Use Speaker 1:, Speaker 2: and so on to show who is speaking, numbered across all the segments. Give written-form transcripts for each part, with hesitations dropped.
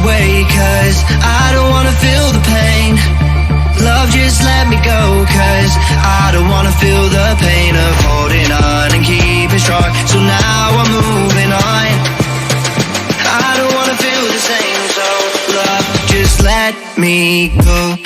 Speaker 1: away, 'cause I don't wanna feel the pain. Love, just let me go, 'cause I don't wanna feel the pain of holding on and keeping strong. So now I'm moving on. I don't wanna feel the same, so love, just let me go.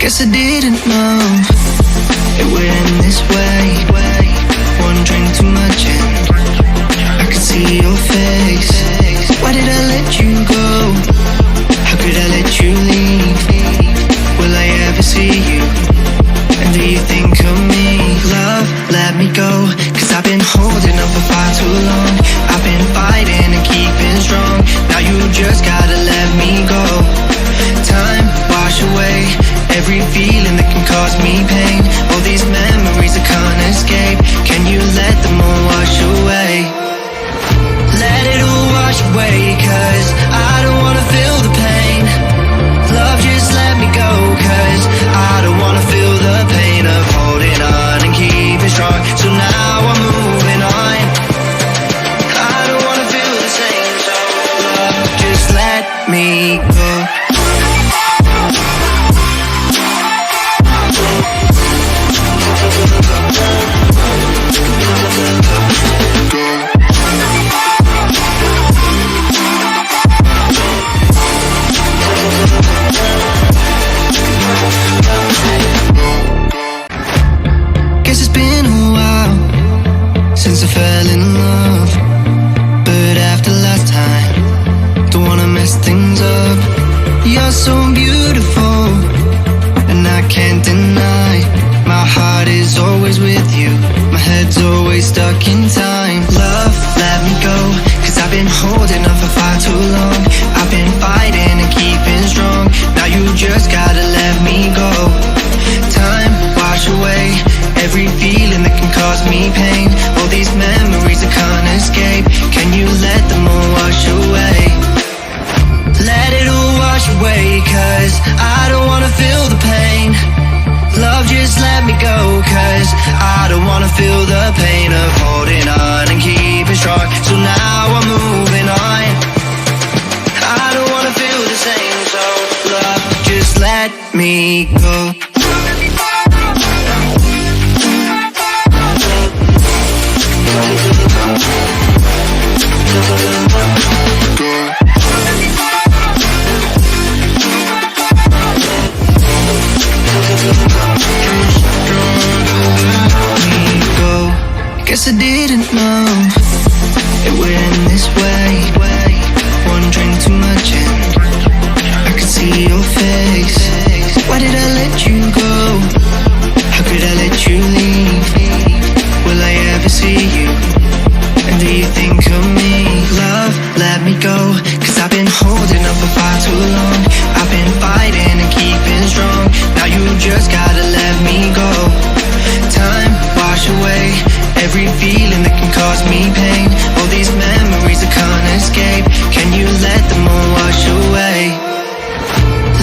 Speaker 1: Guess I didn't know it would end this way. One drink too much and I could see your face. Why did I let you go? How could I let you leave? Will I ever see you? And do you think of me? Love, let me go, 'cause I've been holding up for far too long. I've been fighting and keeping strong. Now you just gotta let me go. Time, wash away every feeling that can cause me pain. All these memories I can't escape. Can you let them all wash away? Let it all wash away, 'cause I don't wanna feel the pain. Love, just let me go, 'cause I don't wanna feel the pain of holding on and keeping strong. So now I'm moving on. I don't wanna feel the same, so love, just let me go. Guess it's been a while since I fell in love, but after last time, don't wanna mess things up. You're so beautiful, and I can't deny. My heart is always with you, my head's always stuck in time. Love, let me go, 'cause I've been holding on for far too long. I've been fighting and keeping strong. Now you just gotta let me go. Time, wash away every feeling that can cause me pain. All these memories I can't escape. Can you let them all wash away? Let it all wash away, 'cause I don't wanna feel the pain. Love, just let me go, 'cause I don't wanna feel the pain of holding on and keeping strong. So now I'm moving on. I don't wanna feel the same, so love, just let me go. Guess I didn't know it would end this way. One drink too much and I could see your face. Why did I let you go? How could I let you leave? Will I ever see you? And do you think of me? Love, let me go, 'cause I've been holding up for far too long. I've been fighting and keeping strong. Now you just gotta let me go. Time, wash away every feeling that can cause me pain. All these memories I can't escape. Can you let them all wash away?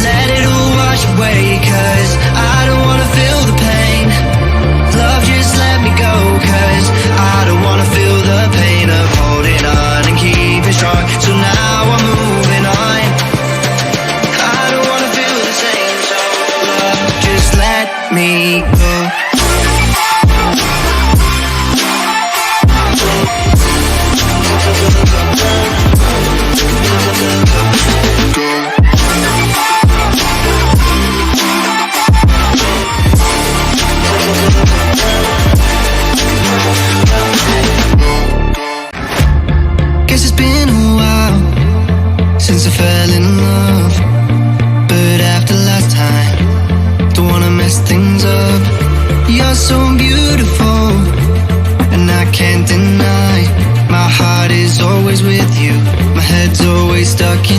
Speaker 1: Let it all wash away, 'cause I don't wanna feel the pain. Love, just let me go, 'cause I don't wanna feel the pain of holding on and keeping strong. So now I'm moving on. I don't wanna feel the same, so love, just let me go. Guess it's been a while since I fell in love, but after last time, don't wanna mess things up. You're so beautiful, and I can't deny. My heart is always with you, my head's always stuck